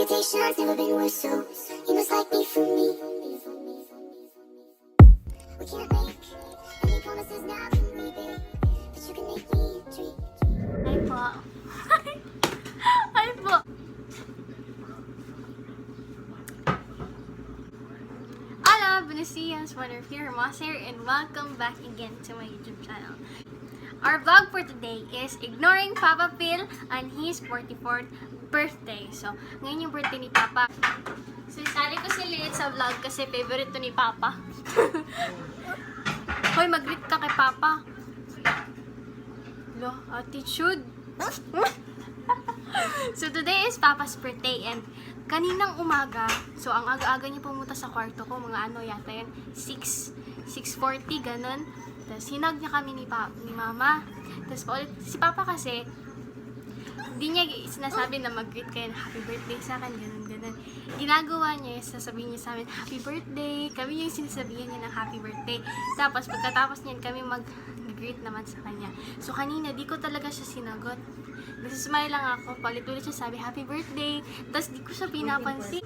reputation's never been worse, so you must like me for me. We can't make any promises now, can we, babe? But you can make me a treat. Ay po. Ay po. Hola, buenos dias, Wonder here, Mas here, and welcome back again to my YouTube channel. Our vlog for today is ignoring Papa Phil on his 44th birthday. So, ngayon yung birthday ni Papa. So, isali ko si Lilith sa vlog kasi favorite to ni Papa. Hoy, mag-greet ka kay Papa. Lo, attitude. So, today is Papa's birthday and kaninang umaga, so ang aga-aga niya pumunta sa kwarto ko, mga ano yata yan, 6:40, ganun. Tapos hinag niya kami ni Mama. Tapos paulit, si Papa kasi, hindi niya sinasabi na mag-greet kayo na happy birthday sa akin, ganun. Ginagawa niya, sasabihin niya sa amin, happy birthday. Kami yung sinasabihan niya ng happy birthday. Tapos pagkatapos niyan, kami mag-greet naman sa kanya. So kanina, di ko talaga siya sinagot. Nasusmile lang ako, palit-ulit siya sabi, happy birthday. Tapos di ko siya pinapansin.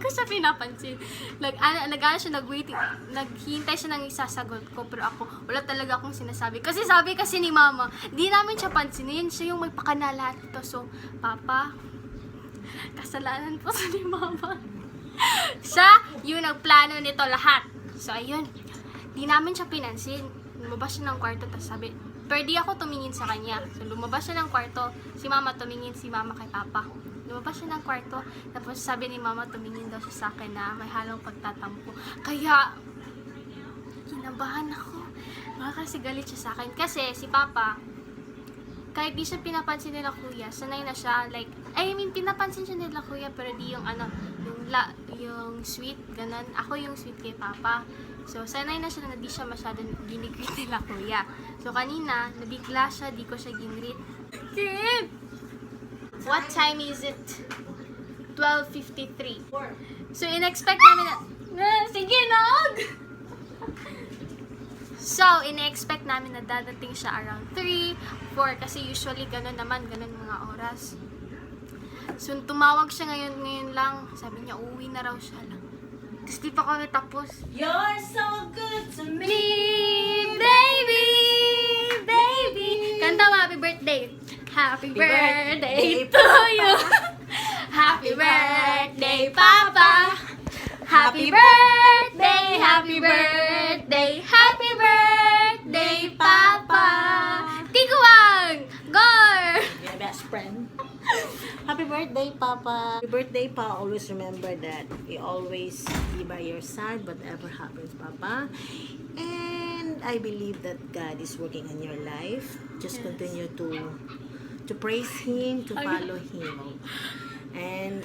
Nag-ano siya, naghihintay siya ng isasagot ko. Pero ako, wala talaga akong sinasabi. Kasi sabi kasi ni Mama, di namin siya pansinin. Siya yung may pakanalat ito. So, Papa, kasalanan po sa ni Mama. Siya yung nagplano nito lahat. So, ayun. Di namin siya pinansin. Lumabas siya ng kwarto, tapos sabi, pero di ako tumingin sa kanya. So, lumabas siya ng kwarto, si Mama tumingin, si Mama kay Papa. Lumabas siya ng kwarto, tapos sabi ni Mama, tumingin daw siya sa akin na may halong pagtatampo. Kaya, kinabahan ako. Baka kasi galit siya sa akin. Kasi, si Papa, kahit di siya pinapansin nila kuya, sanay na siya, like, pinapansin siya nila kuya, pero di yung yung sweet, ganun. Ako yung sweet kay Papa. So, sanay na siya na di siya masyadong ginigreet nila kuya. So, kanina, nabigla siya, di ko siya ginigreet. Kid! What time is it? 12:53. So, in-expect namin na... sige, nog! So, in-expect namin na dadating siya around 3, 4, kasi usually ganun mga oras. So, tumawag siya ngayon lang. Sabi niya, uwi na raw siya lang. Kasi di pa kami tapos. You're so good to me. Baby! Kanta mo, happy birthday. Happy birthday to you. Happy birthday, Papa. Happy birthday, happy birthday, happy birthday, Papa. Tiguang! Gore! Your best friend. Happy birthday, Papa. Happy birthday, Pa. Always remember that we always be by your side, whatever happens, Papa. And I believe that God is working in your life. Just continue to praise Him, to follow Him. And,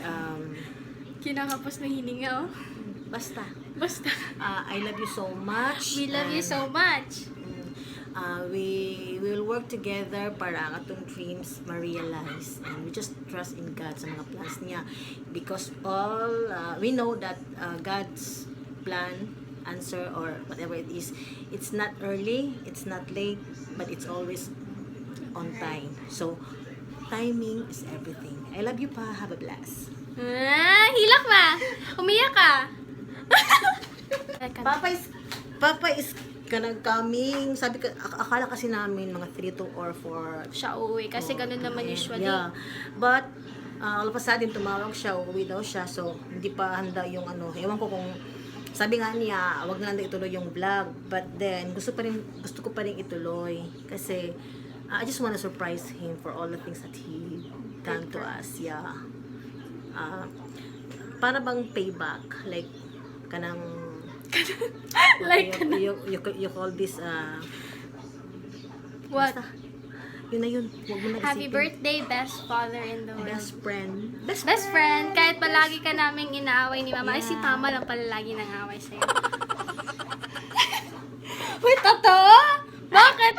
Kinakapos na hininga, oh. basta. I love you so much. We love you so much. We will work together para ang atong dreams ma-realize, and we just trust in God sa mga plans niya, because we know that God's plan, answer, or whatever it is, it's not early, it's not late, but it's always on time. So timing is everything. I love you, Pa. Have a blast. Hilak ma. Umiyak ka. Papa is kanang coming. Sabi ka, akala kasi namin mga 3 to or 4 Siya uuwi kasi ganun naman usually. Yeah. But all of a sudden tumawag siya, uuwi daw siya. So hindi pa handa yung ewan ko kung sabi nga niya, wag na lang ituloy yung vlog. But then gusto ko pa rin ituloy kasi I just wanna surprise him for all the things that he done to us. Yeah. Para bang payback, like kanang Like you call this what? basta, yun na yun. Huwag mo na Happy isipin. birthday, best father in the world. Best friend. Best friend. Kahit palagi ka naming inaaway ni Mama. Ay, si Yeah. Mama lang pala lagi nang away sa'yo. Wait, totoo? Bakit?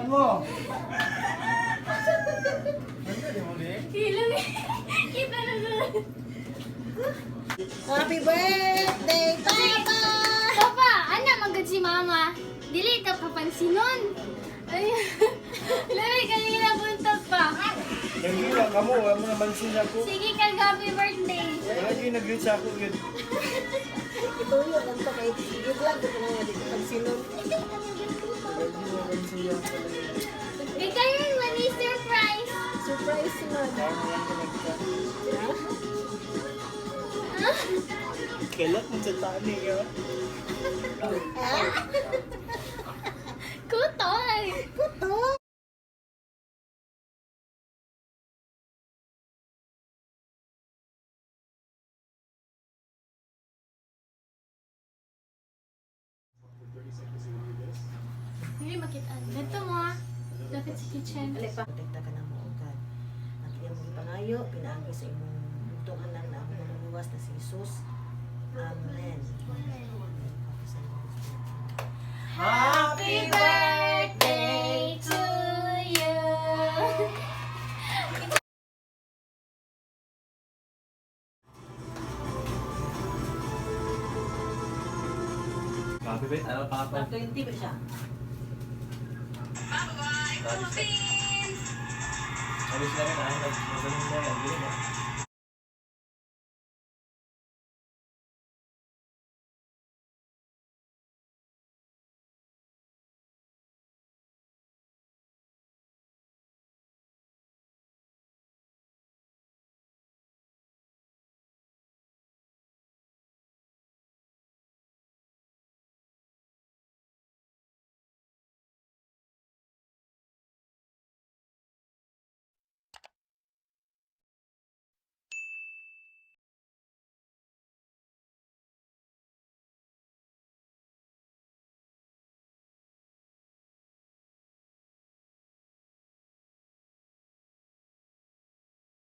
mo. Ganda di mo din. Ilang kita na doon. Happy birthday, Papa! Papa, ana magad si Mama. Dili ka papansinon. Ay, labi kanina buntot pa. Nagila ka mo, wala mo naman siya ko. Sige ka, happy birthday. Wala kayo nag-greet sa ako yun. Ito yun, ang to kay i-vlog ko na nga dito pag sinon. Wala naman siya. Ikaw yun, mani surprise. Surprise si Mama. Parang lang ka nagka. Kailan mo sa tani ka? Kutoy. Puto! Hindi makita. Dito mo ah. Dapat sa kitchen. Ali pa, protekta ka na mo, God. At iyang mga pangayo, pinaagi sa imong bugtungan lang na akong maluwas na si Jesus. Amen. Happy birthday to you. Happy birthday, ano pa pa? 20 ba siya? Sabi sila rin, magaling na yan.